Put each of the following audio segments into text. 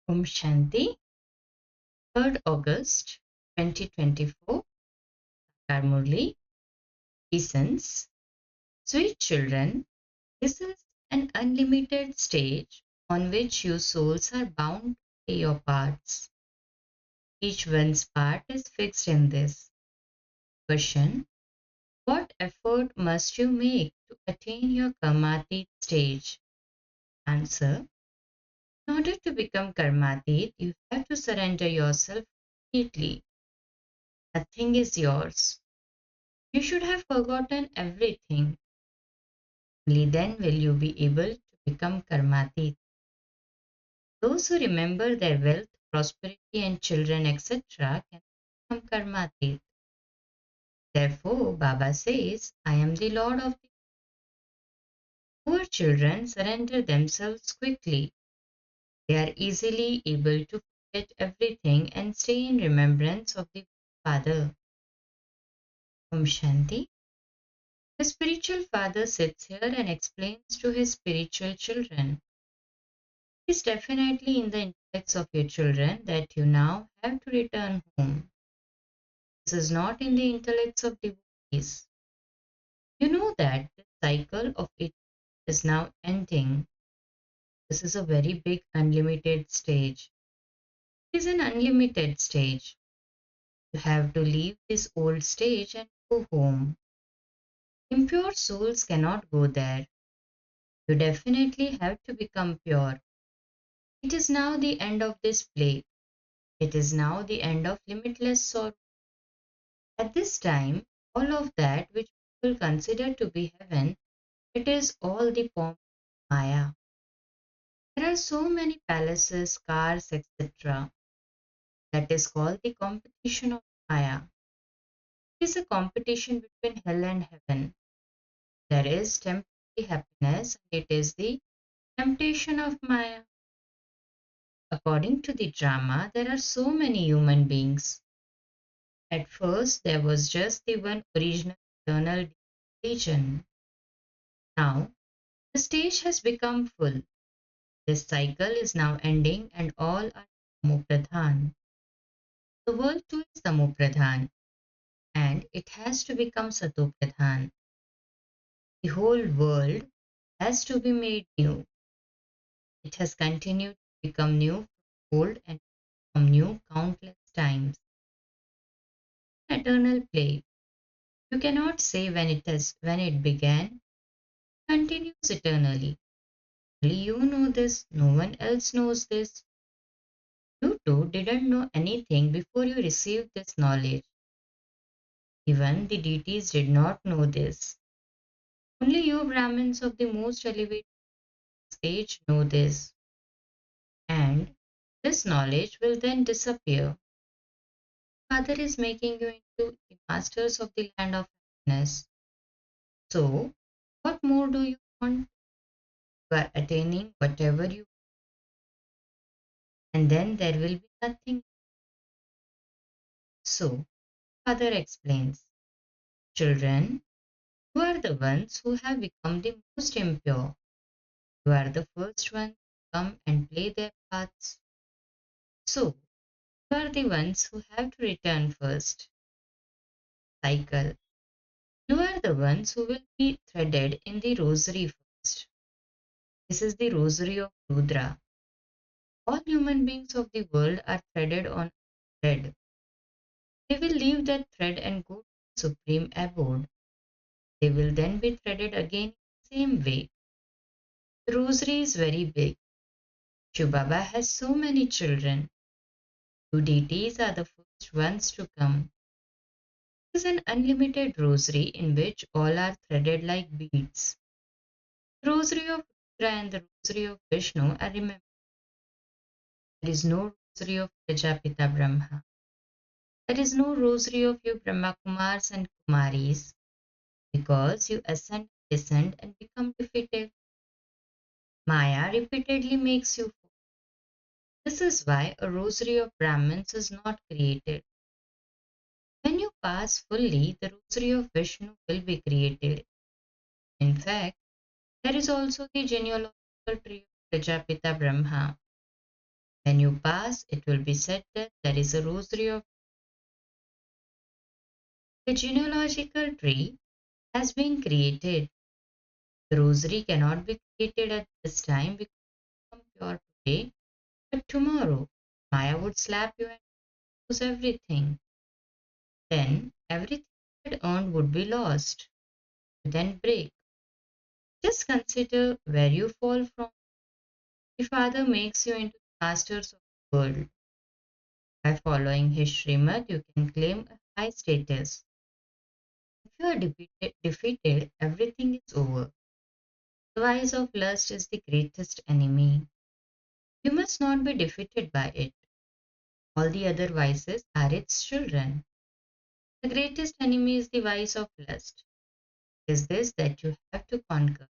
Shanti, 3rd August 2024, Karmurli, Essence. Sweet children, this is an unlimited stage on which you souls are bound to play your parts. Each one's part is fixed in this. Question: what effort must you make to attain your karmatit stage? Answer: in order to become karmatit, you have to surrender yourself completely. Nothing is yours. You should have forgotten everything. Only then will you be able to become karmatit. Those who remember their wealth, prosperity, and children, etc., can become karmatit. Therefore, Baba says, I am the Lord of the poor children. Surrender themselves quickly. They are easily able to forget everything and stay in remembrance of the Father. Shanti. The spiritual father sits here and explains to his spiritual children. It is definitely in the intellects of your children that you now have to return home. This is not in the intellects of devotees. You know that the cycle of it is now ending. This is a very big unlimited stage. It is an unlimited stage. You have to leave this old stage and go home. Impure souls cannot go there. You definitely have to become pure. It is now the end of this play. It is now the end of limitless sorrow. At this time, all of that which people consider to be heaven, it is all the pomp of Maya. There are so many palaces, cars, etc. That is called the competition of Maya. It is a competition between hell and heaven. There is temporary happiness, and it is the temptation of Maya. According to the drama, there are so many human beings. At first, there was just the one original eternal religion. Now, the stage has become full. This cycle is now ending and all are Tamopradhan. The world too is Tamopradhan and it has to become Satopradhan. The whole world has to be made new. It has continued to become new from old and from new countless times. Eternal play. You cannot say when it began. It continues eternally. Only you know this, no one else knows this. You too didn't know anything before you received this knowledge. Even the deities did not know this. Only you Brahmins of the most elevated stage know this. And this knowledge will then disappear. Father is making you into the masters of the land of happiness. So, what more do you want? You are attaining whatever you want, and then there will be nothing. So, Father explains, children, you are the ones who have become the most impure. You are the first ones to come and play their parts. So, you are the ones who have to return first. Cycle. You are the ones who will be threaded in the rosary first. This is the rosary of Rudra. All human beings of the world are threaded on a thread. They will leave that thread and go to the supreme abode. They will then be threaded again in the same way. The rosary is very big. Shiv Baba has so many children. You deities are the first ones to come. It is an unlimited rosary in which all are threaded like beads. The rosary of Rudra and the rosary of Vishnu are remembered. There is no rosary of Prajapita Brahma. There is no rosary of you Brahma Kumars and Kumaris because you ascend, descend, and become defeated. Maya repeatedly makes you fall. This is why a rosary of Brahmins is not created. When you pass fully, the rosary of Vishnu will be created. In fact, there is also the genealogical tree of Prajapita Brahma. When you pass, it will be said that there is a rosary of the genealogical tree has been created. The rosary cannot be created at this time because you become pure today, but tomorrow Maya would slap you and lose everything. Then everything you had earned would be lost. Then break. Just consider where you fall from. The Father makes you into masters of the world. By following his Srimad, you can claim a high status. If you are defeated, everything is over. The vice of lust is the greatest enemy. You must not be defeated by it. All the other vices are its children. The greatest enemy is the vice of lust. It is this that you have to conquer.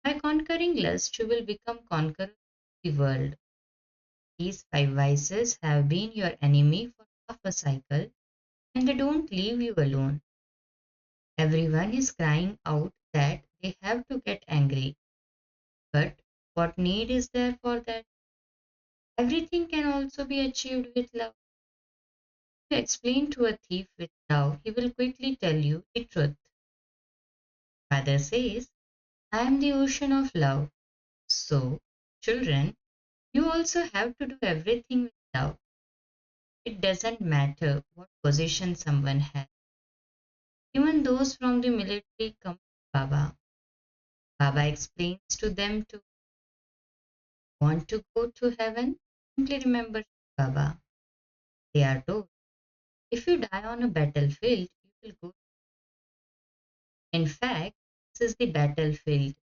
By conquering lust, you will become conqueror of the world. These five vices have been your enemy for half a cycle and they don't leave you alone. Everyone is crying out that they have to get angry. But what need is there for that? Everything can also be achieved with love. To explain to a thief with love, he will quickly tell you the truth. Father says, I am the ocean of love. So, children, you also have to do everything with love. It doesn't matter what position someone has. Even those from the military come to Baba. Baba explains to them to want to go to heaven. Simply remember Baba. They are told, if you die on a battlefield, you will go. In fact, this is the battlefield.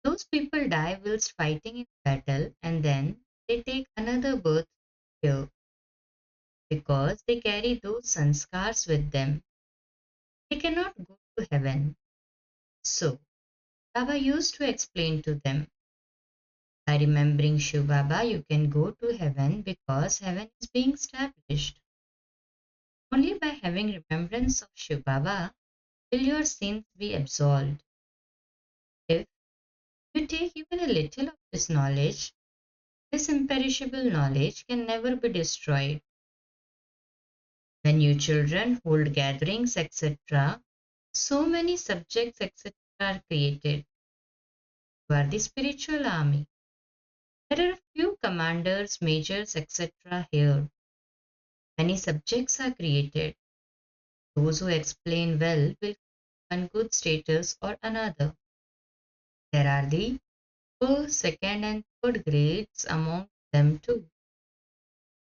Those people die whilst fighting in battle and then they take another birth here because they carry those sanskars with them. They cannot go to heaven. So, Baba used to explain to them, by remembering Shiv Baba, you can go to heaven because heaven is being established. Only by having remembrance of Shiv Baba will your sins be absolved. If you take even a little of this knowledge, this imperishable knowledge can never be destroyed. When you children hold gatherings, etc., so many subjects, etc., are created. You are the spiritual army. There are few commanders, majors, etc. here. Many subjects are created. Those who explain well will one good status or another. There are the first, second, and third grades among them too.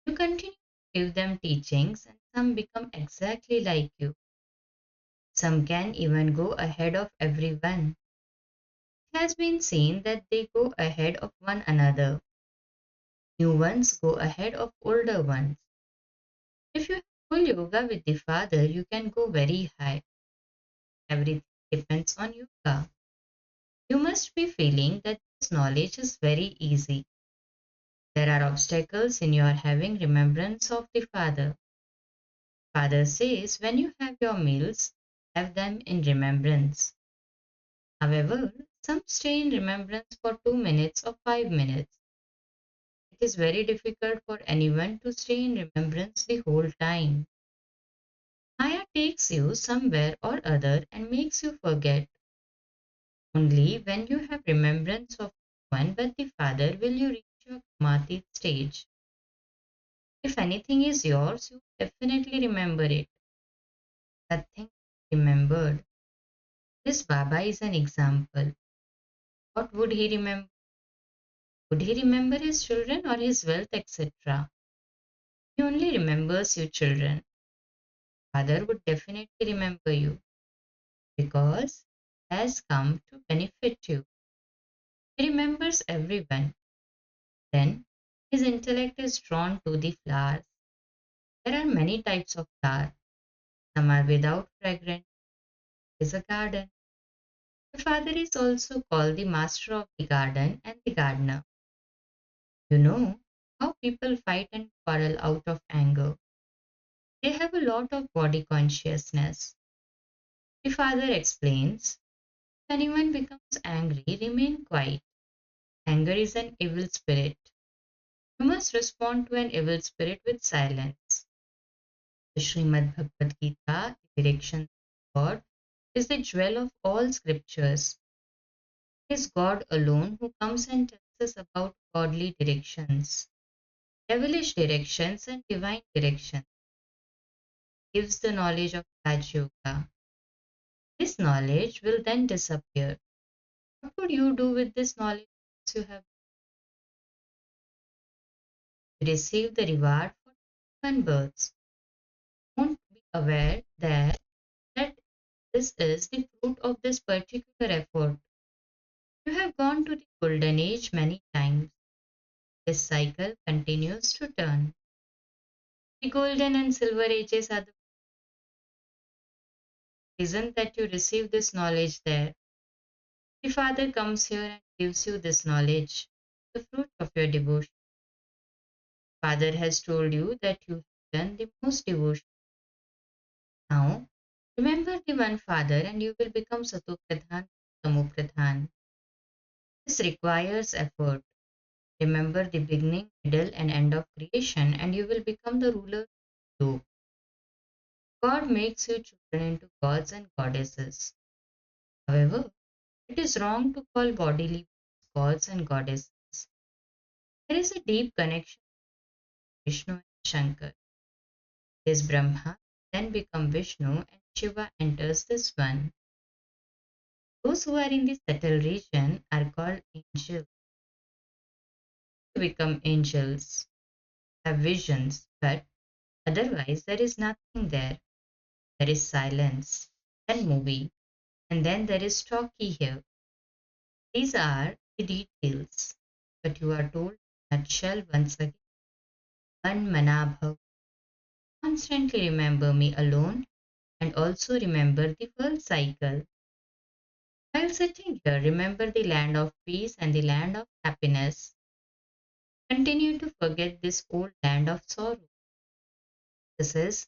You continue to give them teachings, and some become exactly like you. Some can even go ahead of everyone. It has been seen that they go ahead of one another. New ones go ahead of older ones. If you have full yoga with the Father, you can go very high. Everything depends on yoga. You must be feeling that this knowledge is very easy. There are obstacles in your having remembrance of the Father. Father says when you have your meals, have them in remembrance. However, some stay in remembrance for 2 minutes or 5 minutes. It is very difficult for anyone to stay in remembrance the whole time. Maya takes you somewhere or other and makes you forget. Only when you have remembrance of one but the Father will you reach your Kamati stage. If anything is yours, you definitely remember it. That thing remembered. This Baba is an example. What would he remember? Would he remember his children or his wealth, etc.? He only remembers you children. Father would definitely remember you because he has come to benefit you. He remembers everyone. Then his intellect is drawn to the flowers. There are many types of flower. Some are without fragrance. It is a garden. The father is also called the master of the garden and the gardener. You know how people fight and quarrel out of anger. They have a lot of body consciousness. The father explains, if anyone becomes angry, remain quiet. Anger is an evil spirit. You must respond to an evil spirit with silence. The Srimad Bhagavad Gita, the direction of God, is the jewel of all scriptures. It is God alone who comes and tells us about godly directions, devilish directions, and divine directions. He gives the knowledge of Rajyoga. This knowledge will then disappear. What would you do with this knowledge once you have received the reward for human births? Won't be aware that this is the fruit of this particular effort. You have gone to the golden age many times. This cycle continues to turn. The golden and silver ages are the reason that you receive this knowledge there. The Father comes here and gives you this knowledge, the fruit of your devotion. Father has told you that you have done the most devotion. Now, remember the one Father and you will become Satopradhan, Tamopradhan. This requires effort. Remember the beginning, middle, and end of creation, and you will become the ruler of the globe. God makes you children into gods and goddesses. However, it is wrong to call bodily gods and goddesses. There is a deep connection between Vishnu and Shankar. This Brahma then become Vishnu and Shiva enters this one. Those who are in the subtle region are called angels. They become angels, have visions, but otherwise there is nothing there. There is silence, then movie, and then there is talkie here. These are the details, but you are told in a nutshell once again. One manabhav. Constantly remember me alone and also remember the world cycle. While sitting here, remember the land of peace and the land of happiness. Continue to forget this old land of sorrow. This is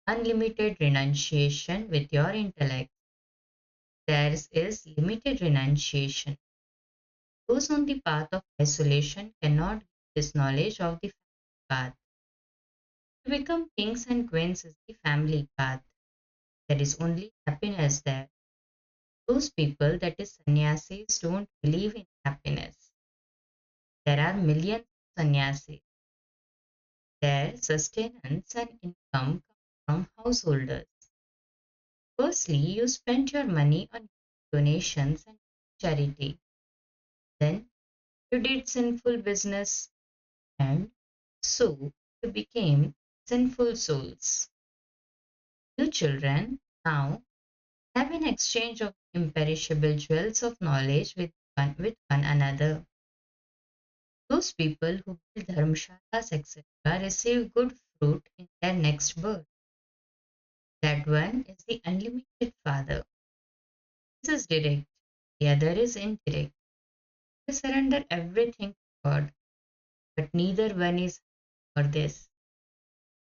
unlimited renunciation with your intellect. Theirs is limited renunciation. Those on the path of isolation cannot get this knowledge of the path. To become kings and queens is the family path. There is only happiness there. Those people, that is sannyasis, don't believe in happiness. There are millions of sannyasis. Their sustenance and income come from householders. Firstly, you spent your money on donations and charity. Then you did sinful business and so you became sinful souls. You children now have an exchange of imperishable jewels of knowledge with one another. Those people who build dharmshalas, etc., receive good fruit in their next birth. That one is the unlimited Father. This is direct, the other is indirect. They surrender everything to God, but neither one is for this.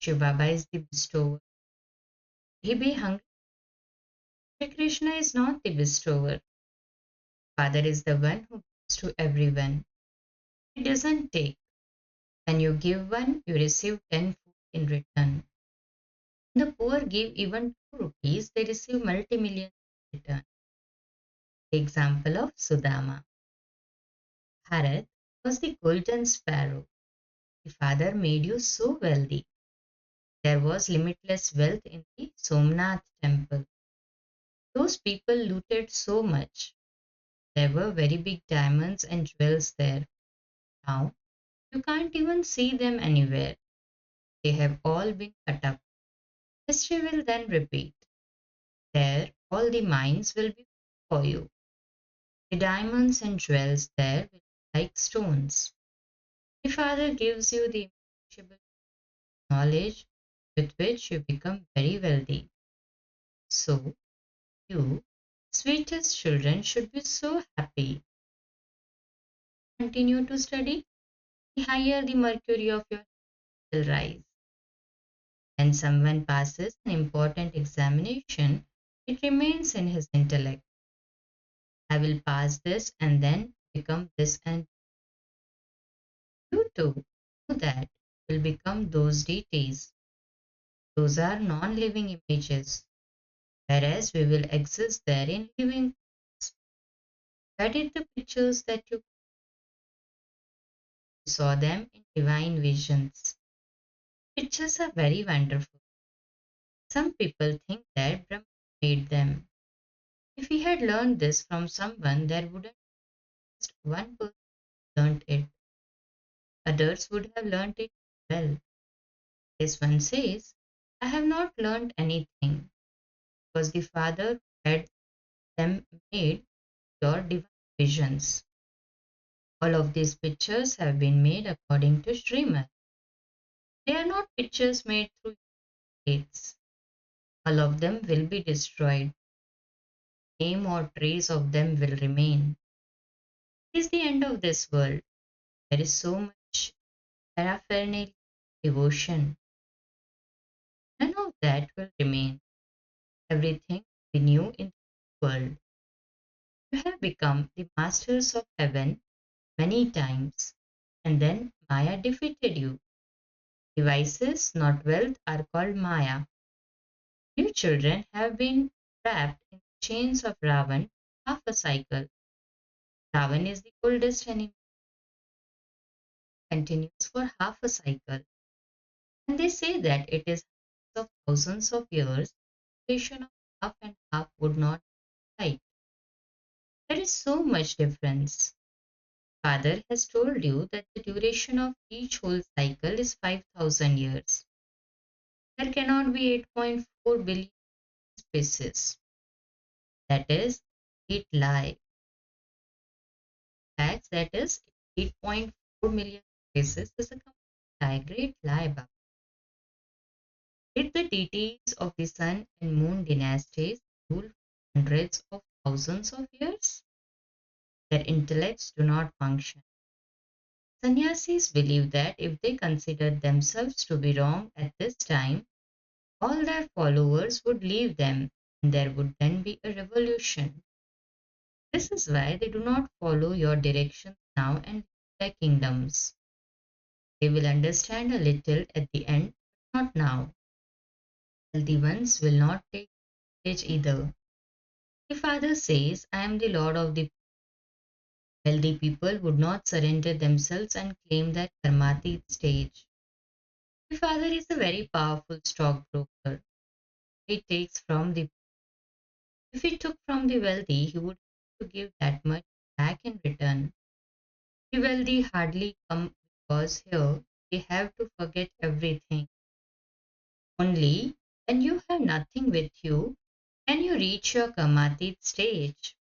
Shiv Baba is the bestower. He be hungry. Shri Krishna is not the bestower. Father is the one who gives to everyone. He doesn't take. When you give one, you receive 10 food in return. When the poor give even 2 rupees, they receive multi-millions in return. The example of Sudama. Bharat was the golden sparrow. The father made you so wealthy. There was limitless wealth in the Somnath temple. Those people looted so much. There were very big diamonds and jewels there. Now you can't even see them anywhere. They have all been cut up. History will then repeat. There, all the mines will be for you. The diamonds and jewels there will be like stones. The Father gives you the imperishable knowledge with which you become very wealthy. So, you, sweetest children, should be so happy. Continue to study. The higher the mercury of your will rise. When someone passes an important examination, it remains in his intellect. I will pass this and then become this, and you too. that will become those deities. Those are non living images, whereas we will exist there in living. Edit the pictures that you saw them in divine visions. Pictures are very wonderful. Some people think that Brahma made them. If we had learned this from someone, there wouldn't just one person learned it. Others would have learned it well. This one says, I have not learned anything, because the Father who had them made your divine visions. All of these pictures have been made according to Srimad. They are not pictures made through states. All of them will be destroyed. Name or trace of them will remain. It is the end of this world. There is so much paraphernalia, devotion. None of that will remain. Everything will be new in the world. You have become the masters of heaven many times, and then Maya defeated you. Devices, not wealth, are called Maya. You children have been trapped in the chains of Ravan half a cycle. Ravan is the oldest enemy, continues for half a cycle. And they say that it is of thousands of years, duration of half and half would not be right. There is so much difference. Father has told you that the duration of each whole cycle is 5,000 years. There cannot be 8.4 billion species. That is 8 lie. Facts, that is 8.4 million species is a complete lie, great lie about. Did the deities of the sun and moon dynasties rule for hundreds of thousands of years? Their intellects do not function. Sannyasis believe that if they considered themselves to be wrong at this time, all their followers would leave them and there would then be a revolution. This is why they do not follow your directions now and leave their kingdoms. They will understand a little at the end, but not now. Healthy ones will not take stage either. The Father says, I am the Lord of the wealthy people would not surrender themselves and claim that karmati stage. The Father is a very powerful stockbroker. He takes from the if he took from the wealthy, he would have to give that much back in return. The wealthy hardly come because here they have to forget everything. Only when you have nothing with you can you reach your kamatit stage.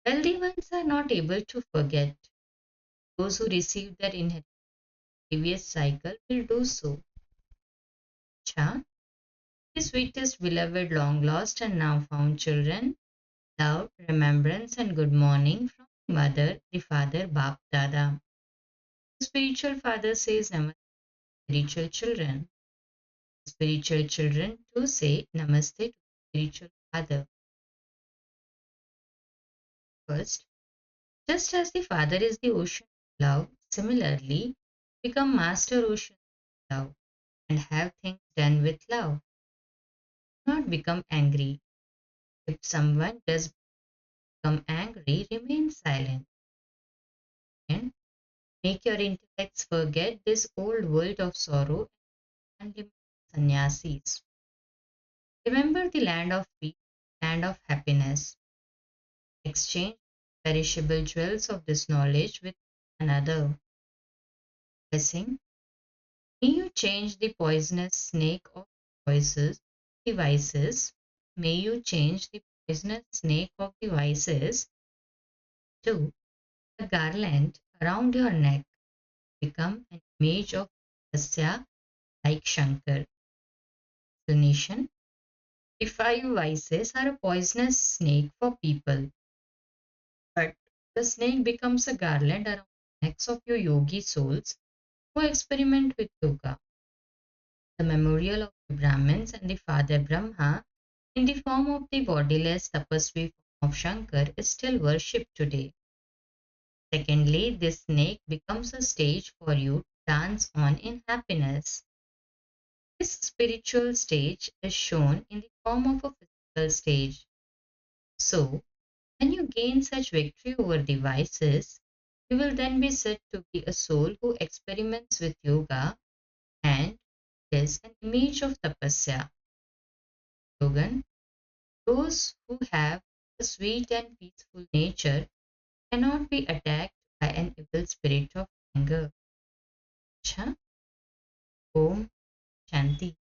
Wealthy ones are not able to forget. Those who receive their inheritance previous cycle will do so. Cha, the sweetest beloved long lost and now found children, love, remembrance and good morning from the mother, the father, Bap Dada. The spiritual father says namaste to spiritual children. The spiritual children too say namaste to spiritual father. First, just as the father is the ocean of love, similarly become master ocean of love and have things done with love. Do not become angry. If someone does become angry, remain silent and make your intellects forget this old world of sorrow and remain sannyasis. Remember the land of peace, land of happiness. Exchange perishable jewels of this knowledge with another. Blessing. May you change the poisonous snake of devices. May you change the poisonous snake of devices to a garland around your neck. Become an image of Dasya like Shankar. Explanation. The five vices are a poisonous snake for people, but the snake becomes a garland around the necks of your yogi souls who experiment with yoga. The memorial of the Brahmins and the Father Brahma in the form of the bodiless tapasvi form of Shankar is still worshipped today. Secondly, this snake becomes a stage for you to dance on in happiness. This spiritual stage is shown in the form of a physical stage. So, when you gain such victory over devices, you will then be said to be a soul who experiments with yoga and is an image of tapasya. Slogan: those who have a sweet and peaceful nature cannot be attacked by an evil spirit of anger. Cha? Om Shanti.